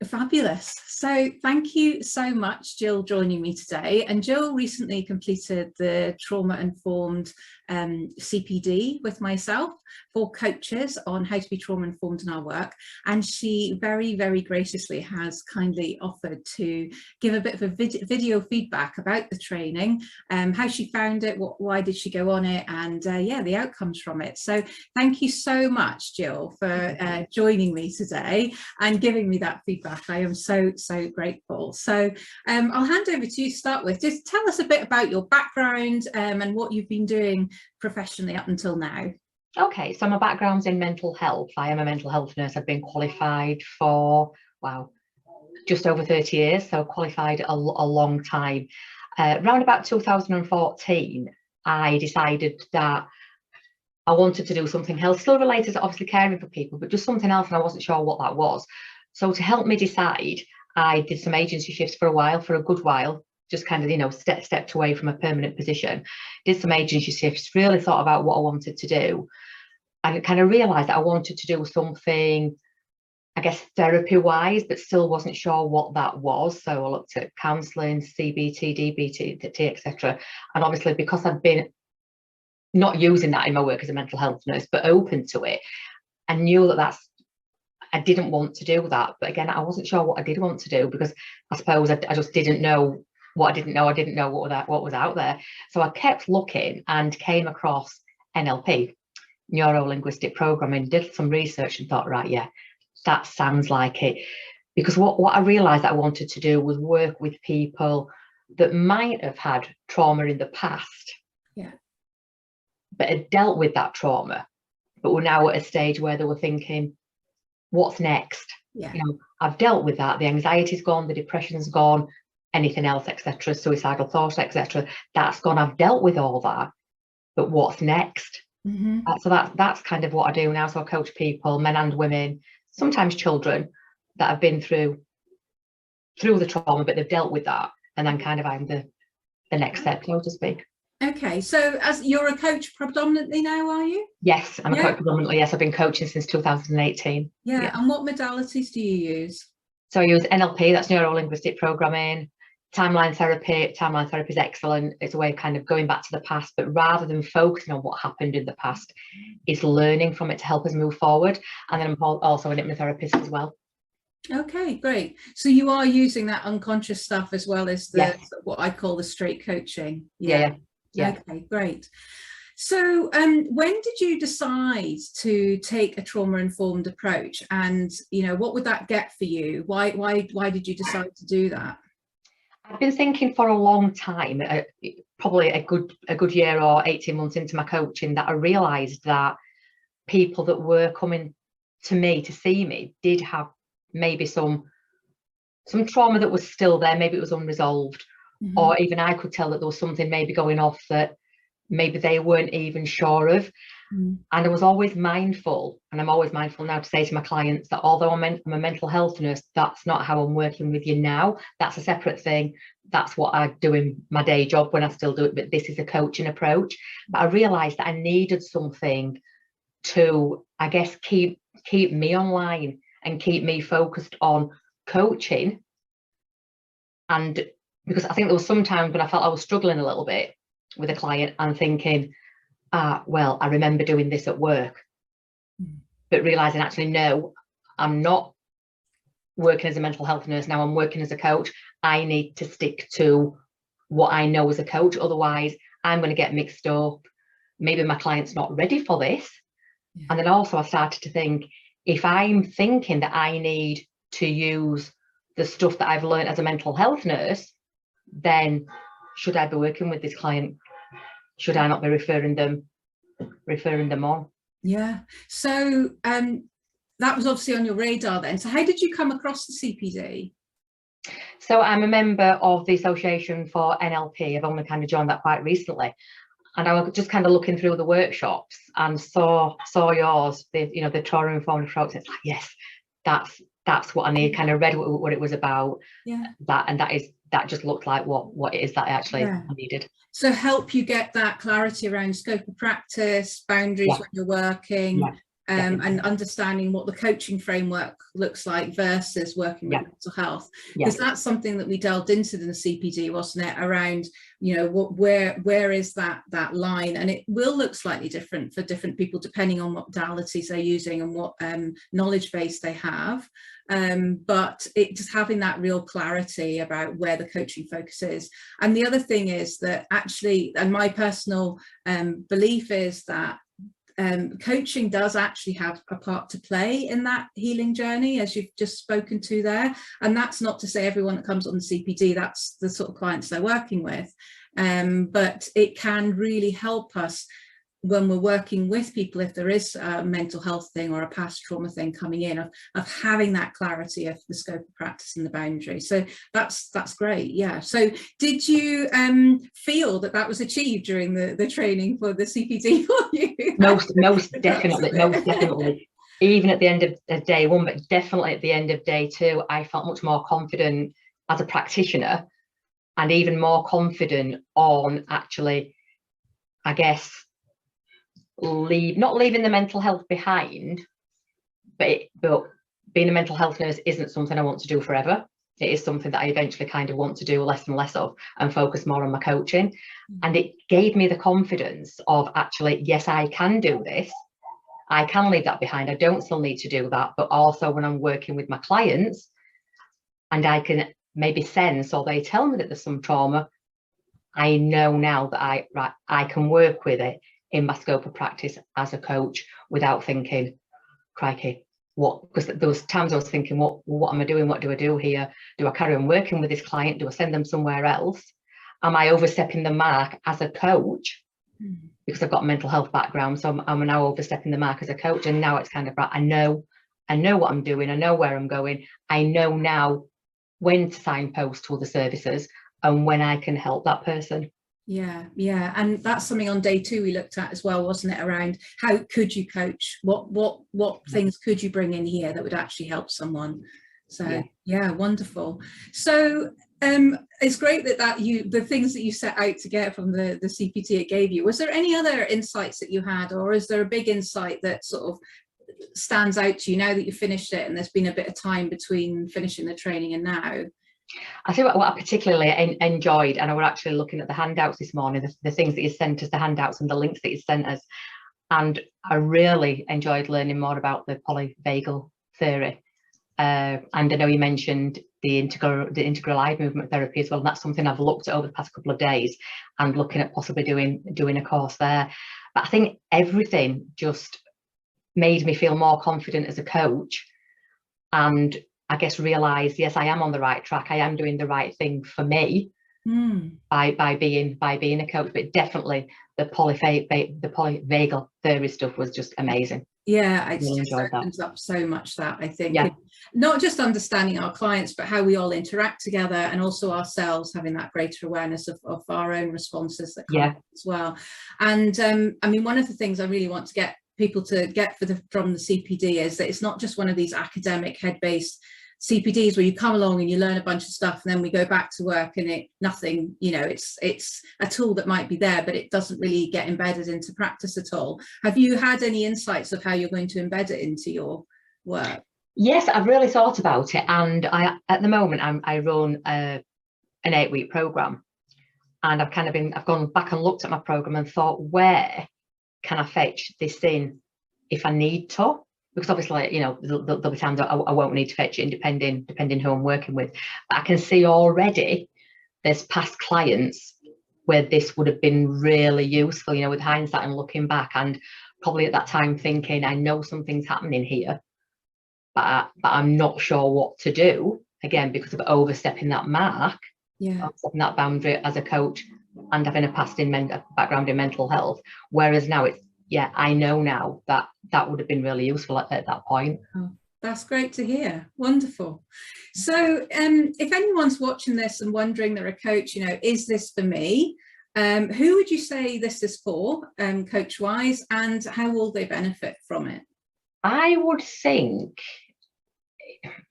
Fabulous. So thank you so much, Gill, joining me today. And Gill recently completed the trauma-informed CPD with myself for coaches on how to be trauma-informed in our work. And she very, very graciously has kindly offered to give a bit of a video feedback about the training, how she found it, why did she go on it, and yeah, the outcomes from it. So thank you so much, Gill, for joining me today and giving me that feedback. I am so grateful. So I'll hand over to you to start with. Just tell us a bit about your background and what you've been doing professionally up until now. Okay, so my background's in mental health. I am a mental health nurse. I've been qualified for, wow, just over 30 years, so qualified a long time. Around about 2014, I decided that I wanted to do something else, still related to obviously caring for people, but just something else, and I wasn't sure what that was. So to help me decide, I did some agency shifts for a good while, just kind of, you know, stepped away from a permanent position, did some agency shifts, really thought about what I wanted to do, and kind of realised that I wanted to do something, I guess, therapy-wise, but still wasn't sure what that was. So I looked at counselling, CBT, DBT, etc. And obviously, because I've been not using that in my work as a mental health nurse, but open to it, I knew that I didn't want to do that. But again, I wasn't sure what I did want to do, because I suppose I just didn't know what I didn't know. I didn't know what was out there. So I kept looking and came across NLP, neuro-linguistic programming, did some research and thought, right, yeah, that sounds like it. Because what I realised that I wanted to do was work with people that might have had trauma in the past, yeah, but had dealt with that trauma, but were now at a stage where they were thinking, what's next? Yeah. You know, I've dealt with that. The anxiety's gone, the depression's gone, anything else, etc., suicidal thoughts, etc., that's gone. I've dealt with all that, but what's next? Mm-hmm. So that's kind of what I do now. So I coach people, men and women, sometimes children, that have been through the trauma, but they've dealt with that, and then kind of I'm the next step, so to speak. Okay, so as you're a coach predominantly now, are you? Yes, I'm a coach predominantly. Yes, I've been coaching since 2018. Yeah, and what modalities do you use? So I use NLP, that's neuro-linguistic programming, timeline therapy. Timeline therapy is excellent. It's a way of kind of going back to the past, but rather than focusing on what happened in the past, it's learning from it to help us move forward. And then I'm also an hypnotherapist as well. Okay, great. So you are using that unconscious stuff as well as the what I call the straight coaching. Yeah. Okay, great. So when did you decide to take a trauma-informed approach, and what would that get for you? Why did you decide to do that? I've been thinking for a long time, probably a good year or 18 months into my coaching, that I realised that people that were coming to me to see me did have maybe some trauma that was still there. Maybe it was unresolved. Mm-hmm. Or even I could tell that there was something maybe going off that maybe they weren't even sure of. Mm. And I was always mindful, and I'm always mindful now, to say to my clients that although I'm a mental health nurse, that's not how I'm working with you now. That's a separate thing. That's what I do in my day job when I still do it, but this is a coaching approach. But I realised that I needed something to, I guess, keep me online and keep me focused on coaching. And because I think there was some times when I felt I was struggling a little bit with a client and thinking, well, I remember doing this at work, but realising actually, no, I'm not working as a mental health nurse now, I'm working as a coach. I need to stick to what I know as a coach, otherwise I'm going to get mixed up. Maybe my client's not ready for this. Yeah. And then also I started to think, if I'm thinking that I need to use the stuff that I've learned as a mental health nurse, then should I be working with this client? Should I not be referring them on? Yeah. So that was obviously on your radar then. So how did you come across the CPD? So I'm a member of the Association for NLP. I've only kind of joined that quite recently. And I was just kind of looking through the workshops and saw yours, the trauma-informed approach. It's like, yes, that's what I need. Kind of read what it was about. Yeah. That just looked like what it is that I actually needed. So help you get that clarity around scope of practice, boundaries when you're working, and understanding what the coaching framework looks like versus working with mental health, because that's something that we delved into in the CPD, wasn't it, around, you know, where is that line, and it will look slightly different for different people depending on what modalities they're using and what knowledge base they have, but it just having that real clarity about where the coaching focus is. And the other thing is that actually, and my personal belief is that coaching does actually have a part to play in that healing journey, as you've just spoken to there. And that's not to say everyone that comes on the CPD, that's the sort of clients they're working with, but it can really help us when we're working with people, if there is a mental health thing or a past trauma thing coming in, of having that clarity of the scope of practice and the boundary. So that's great. Yeah. So did you feel that was achieved during the training for the CPD for you? Most definitely. Even at the end of day one, but definitely at the end of day two, I felt much more confident as a practitioner, and even more confident on actually, I guess, not leaving the mental health behind, but being a mental health nurse isn't something I want to do forever. It is something that I eventually kind of want to do less and less of and focus more on my coaching. And it gave me the confidence of actually, yes, I can do this. I can leave that behind. I don't still need to do that. But also when I'm working with my clients and I can maybe sense, or they tell me that there's some trauma, I know now that I can work with it in my scope of practice as a coach without thinking, crikey, what? Because there was times I was thinking, what am I doing? What do I do here? Do I carry on working with this client? Do I send them somewhere else? Am I overstepping the mark as a coach? Because I've got a mental health background, so I'm now overstepping the mark as a coach. And now it's kind of right. I know what I'm doing. I know where I'm going. I know now when to signpost to other services and when I can help that person. Yeah, and that's something on day two we looked at as well, wasn't it, around how could you coach, what things could you bring in here that would actually help someone. So yeah, wonderful. So it's great that the things that you set out to get from the CPT it gave you. Was there any other insights that you had, or is there a big insight that sort of stands out to you now that you finished it and there's been a bit of time between finishing the training and now? I think what I particularly enjoyed, and I was actually looking at the handouts this morning, the things that you sent us, the handouts and the links that you sent us, and I really enjoyed learning more about the polyvagal theory. And I know you mentioned the integral eye movement therapy as well, and that's something I've looked at over the past couple of days and looking at possibly doing a course there. But I think everything just made me feel more confident as a coach, and I guess realise, yes, I am on the right track. I am doing the right thing for me by being a coach. But definitely the polyvagal theory stuff was just amazing. Yeah, it really just opens up so much, that I think, not just understanding our clients, but how we all interact together, and also ourselves having that greater awareness of our own responses that come as well. And I mean, one of the things I really want to get people to get from the CPD is that it's not just one of these academic head-based CPDs where you come along and you learn a bunch of stuff and then we go back to work and nothing, you know, it's a tool that might be there, but it doesn't really get embedded into practice at all. Have you had any insights of how you're going to embed it into your work? Yes, I've really thought about it, and at the moment I run an 8-week program, and I've gone back and looked at my program and thought, where can I fetch this in if I need to? Because obviously, you know, there'll be times I won't need to fetch it in depending who I'm working with. But I can see already there's past clients where this would have been really useful, you know, with hindsight and looking back, and probably at that time thinking, I know something's happening here, but I'm not sure what to do, again, because of overstepping that mark, overstepping that boundary as a coach and having a past background in mental health. Whereas now it's, I know now that would have been really useful at that point. Oh, that's great to hear. Wonderful. So if anyone's watching this and wondering they're a coach, you know, is this for me? Who would you say this is for, coach-wise, and how will they benefit from it? I would think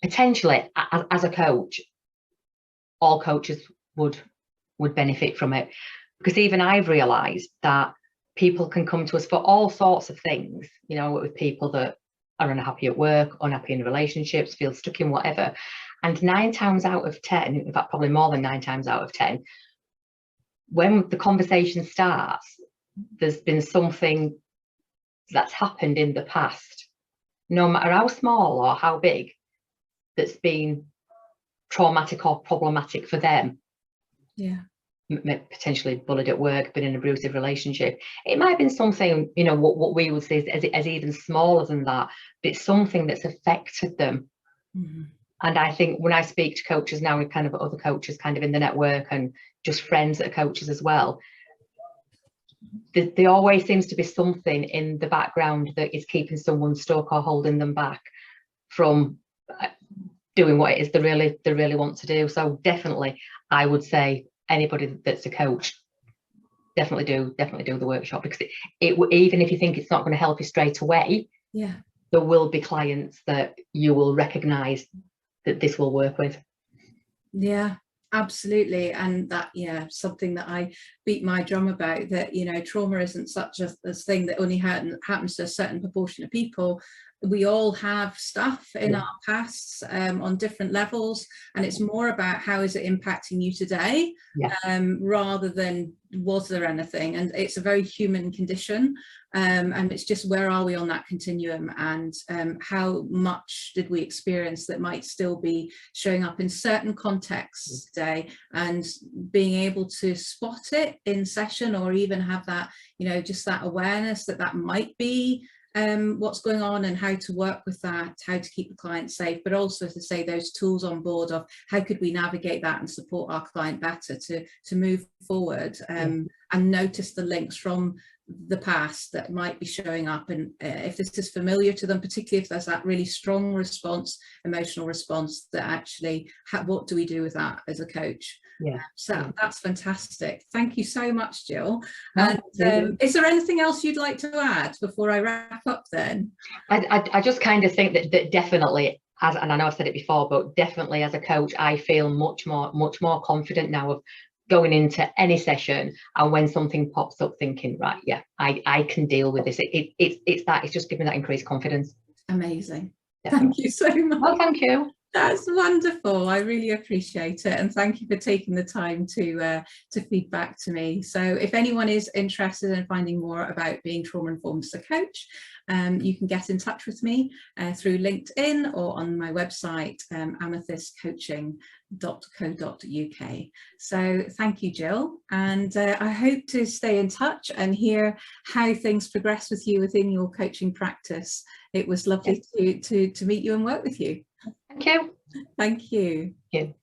potentially as a coach, all coaches would benefit from it, because even I've realised that people can come to us for all sorts of things, you know, with people that are unhappy at work, unhappy in relationships, feel stuck in whatever. And 9 times out of 10, in fact, probably more than 9 times out of 10, when the conversation starts, there's been something that's happened in the past, no matter how small or how big, that's been traumatic or problematic for them. Yeah. Potentially bullied at work, been in an abusive relationship. It might have been something, you know, what we would say as even smaller than that, but it's something that's affected them. Mm-hmm. And I think when I speak to coaches now, with kind of other coaches kind of in the network and just friends that are coaches as well, there always seems to be something in the background that is keeping someone stuck or holding them back from doing what it is they really want to do. So definitely, I would say anybody that's a coach, definitely do the workshop, because it even if you think it's not going to help you straight away, yeah, there will be clients that you will recognize that this will work with. Yeah, absolutely. And that, yeah, something that I beat my drum about, that, you know, trauma isn't such a thing that only happens to a certain proportion of people. We all have stuff in our pasts on different levels, and it's more about how is it impacting you today, rather than was there anything. And it's a very human condition, and it's just where are we on that continuum, and how much did we experience that might still be showing up in certain contexts today, and being able to spot it in session, or even have that, you know, just that awareness that that might be what's going on, and how to work with that, how to keep the client safe, but also to say those tools on board of how could we navigate that and support our client better to move forward, and notice the links from the past that might be showing up, and if this is familiar to them, particularly if there's that really strong response, emotional response, that actually what do we do with that as a coach? So that's fantastic. Thank you so much, Gill. And is there anything else you'd like to add before I wrap up then? I just kind of think that definitely, and I know I've said it before, but definitely as a coach, I feel much more confident now of going into any session, and when something pops up, thinking, right, I can deal with this. It's just giving that increased confidence. Amazing. Definitely. Thank you so much. Well, thank you. That's wonderful. I really appreciate it, and thank you for taking the time to feed back to me. So if anyone is interested in finding more about being trauma informed as a coach, you can get in touch with me through LinkedIn or on my website, amethystcoaching.co.uk. So thank you, Gill, and I hope to stay in touch and hear how things progress with you within your coaching practice. It was lovely to meet you and work with you. Thank you. Thank you. Thank you.